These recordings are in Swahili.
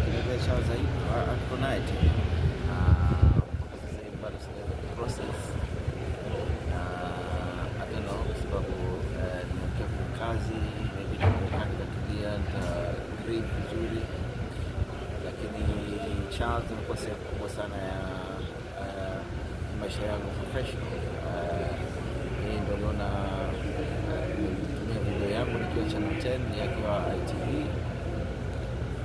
kile cha zaidi Antonite sasa hivi bado sija process na I don't know kwa sababu nimekuwa kwa kazi maybe nitakuja grip vizuri, lakini Charles amekuwa sehemu kubwa sana ya maisha yangu professional. Hii ndio naona nimetumia video yangu nikiwa channel 10 yakiwa ITV,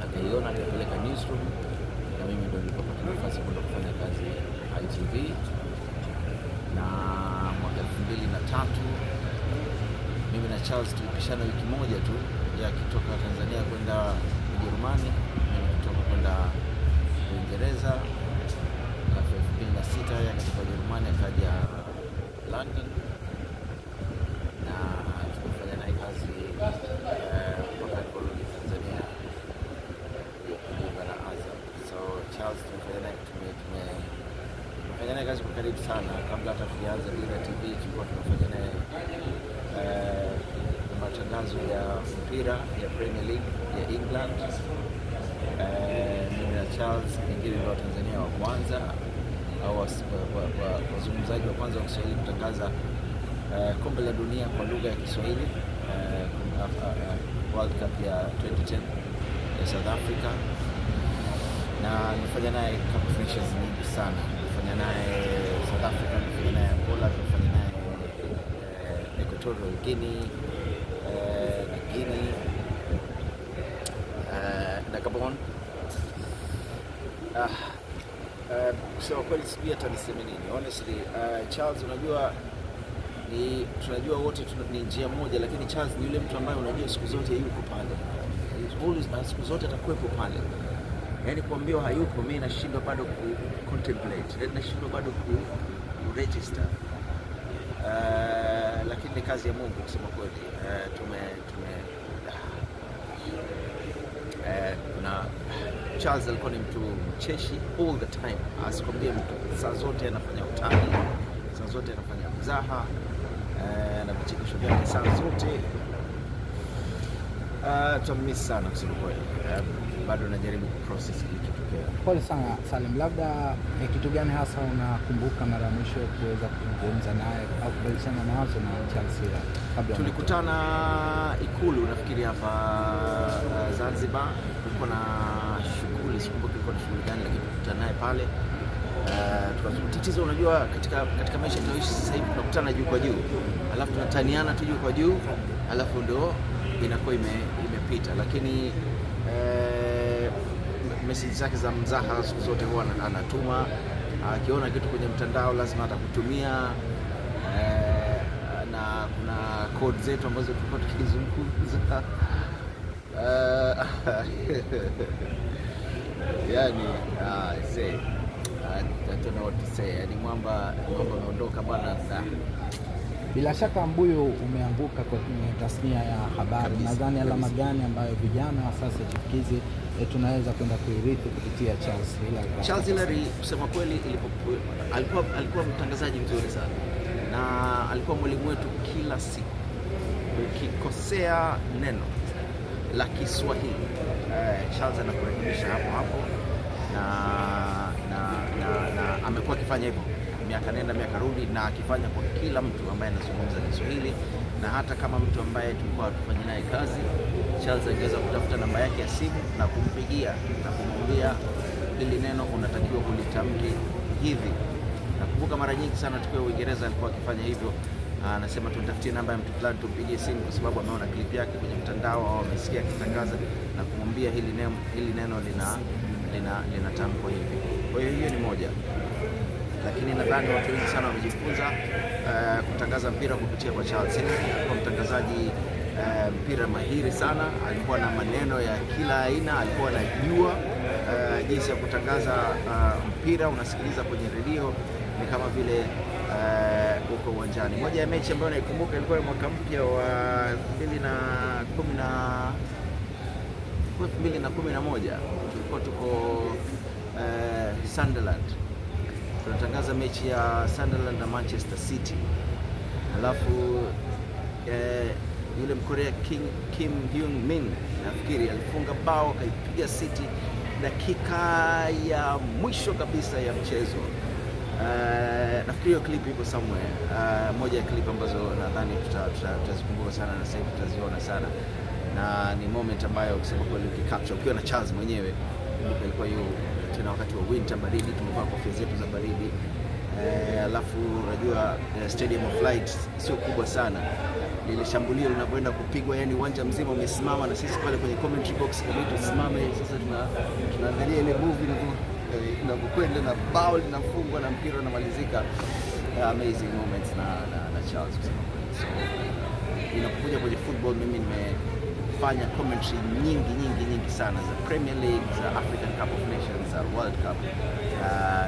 akaiona akapeleka newsroom, na mimi ndio nilipopata nafasi kwenda kufanya kazi ITV. Na mwaka 2003 mimi na Charles tulipishana wiki moja tu ya kutoka Tanzania kwenda Ujerumani, mimi kutoka kwenda Uingereza. Alafu 2006 yakatoka Ujerumani akaja London, na tukafanya naye kazi mpaka kurudi Tanzania kujiunga na Azam. So Charles tumefanya naye kazi kwa karibu sana. Kabla hata tuanze Dira TV tulikuwa tunafanya naye matangazo ya mpira ya Premier League ya England. Mimi na Charles pengine ndio Tanzania wa kwanza au wazungumzaji wa kwanza wa Kiswahili kutangaza kombe la dunia kwa lugha ya Kiswahili, World Cup ya 2010 ya South Africa. Na nilifanya naye cup finishes nyingi sana. Nilifanya naye South Africa, nilifanya naye Angola, nilifanya naye Equatorial Guinea na Guinea na Gabon. Kusema kweli sijui hata niseme nini. Honestly, Charles unajua tunajua wote ni njia moja, lakini Charles ni yule mtu ambaye unajua siku zote yuko pale. Always siku zote atakuwepo pale. Yaani kuambiwa hayupo mimi nashindwa bado ku contemplate. Nashindwa bado ku register. Lakini ni kazi ya Mungu kusema kweli. Na Charles alikuwa ni mtu mcheshi all the time. Asikwambie mtu saa zote anafanya utani, saa zote anafanya mzaha, na vichekesho vyake saa zote. Tumemiss sana kusema kweli. Bado najaribu process kilichotokea. Pole sana Salim, labda kitu gani hasa unakumbuka mara mwisho kuweza kuzungumza naye au kubadilishana mawazo na Charles kabla? Tulikutana Ikulu nafikiri hapa Zanzibar. Kulikuwa na shughuli, sikumbuki kulikuwa na shughuli gani, lakini tulikutana naye pale. Tatizo unajua katika maisha tunayoishi sasa hivi tunakutana juu kwa juu, alafu tunataniana tu juu kwa juu, alafu ndio inakuwa imepita. Lakini message zake za mzaha siku zote huwa anatuma. Akiona kitu kwenye mtandao lazima atakutumia. Na kuna code zetu ambazo tulikuwa tukizungumza. Yani I don't know what to say. Yani mwamba ameondoka bwana. Bila shaka mbuyu umeanguka kwenye tasnia ya habari. Nadhani alama gani ambayo vijana wa sasa chipukizi tunaweza kwenda kuirithi kupitia Charles Hilary? Charles Hilary kusema kweli alikuwa mtangazaji mzuri sana, na alikuwa mwalimu wetu kila siku. Ukikosea neno la Kiswahili Charles anakurekebisha hapo na amekuwa akifanya hivyo miaka nenda miaka rudi, na akifanya kwa kila mtu ambaye anazungumza Kiswahili. Na hata kama mtu ambaye tulikuwa tufanye naye kazi, Charles angeweza kutafuta namba yake ya simu na kumpigia na kumwambia hili neno unatakiwa kulitamke hivi. Nakumbuka mara nyingi sana tukiwa Uingereza alikuwa akifanya hivyo. Anasema tunatafutie namba ya mtu fulani tumpigie simu kwa sababu ameona clip yake kwenye mtandao au amesikia akitangaza, na kumwambia hili neno linatamkwa hivi. Kwa hiyo ni moja. Lakini nadhani watu wengi sana wamejifunza kutangaza mpira kupitia kwa Charles Hilary. Kwa mtangazaji mpira mahiri sana, alikuwa na maneno ya kila aina, alikuwa anajua jinsi ya kutangaza mpira. Unasikiliza kwenye redio ni kama vile uko uwanjani. Moja ya mechi ambayo naikumbuka ilikuwa mwaka mpya wa 2011. Tulikuwa tuko Sunderland. Tunatangaza mechi ya Sunderland na Manchester City. Alafu yule Mkorea Kim Hyun Min nafikiri alifunga bao akaipiga City dakika ya mwisho kabisa ya mchezo. Nafikiri hiyo clip iko somewhere, moja ya clip ambazo nadhani tutazikumbuka sana na sasa tutaziona sana, na ni moment ambayo kusema kweli ukicapture ukiwa na Charles mwenyewe. Ilikuwa hiyo tena wakati wa winter, baridi, tumevaa kofia zetu za baridi, alafu unajua Stadium of Light sio kubwa sana, lile shambulio linapoenda kupigwa, yani uwanja mzima umesimama, na sisi pale kwenye commentary box kama tusimame sasa, tunaangalia ile movie inapokwenda na bao linafungwa na mpira unamalizika. Amazing moments na Charles kusema kweli. So inapokuja kwenye football, mimi nimefanya commentary nyingi sana za Premier League, za African Cup of Nations, za World Cup,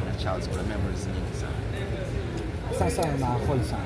na Charles kuna memories nyingi sana. Sasa na Holsa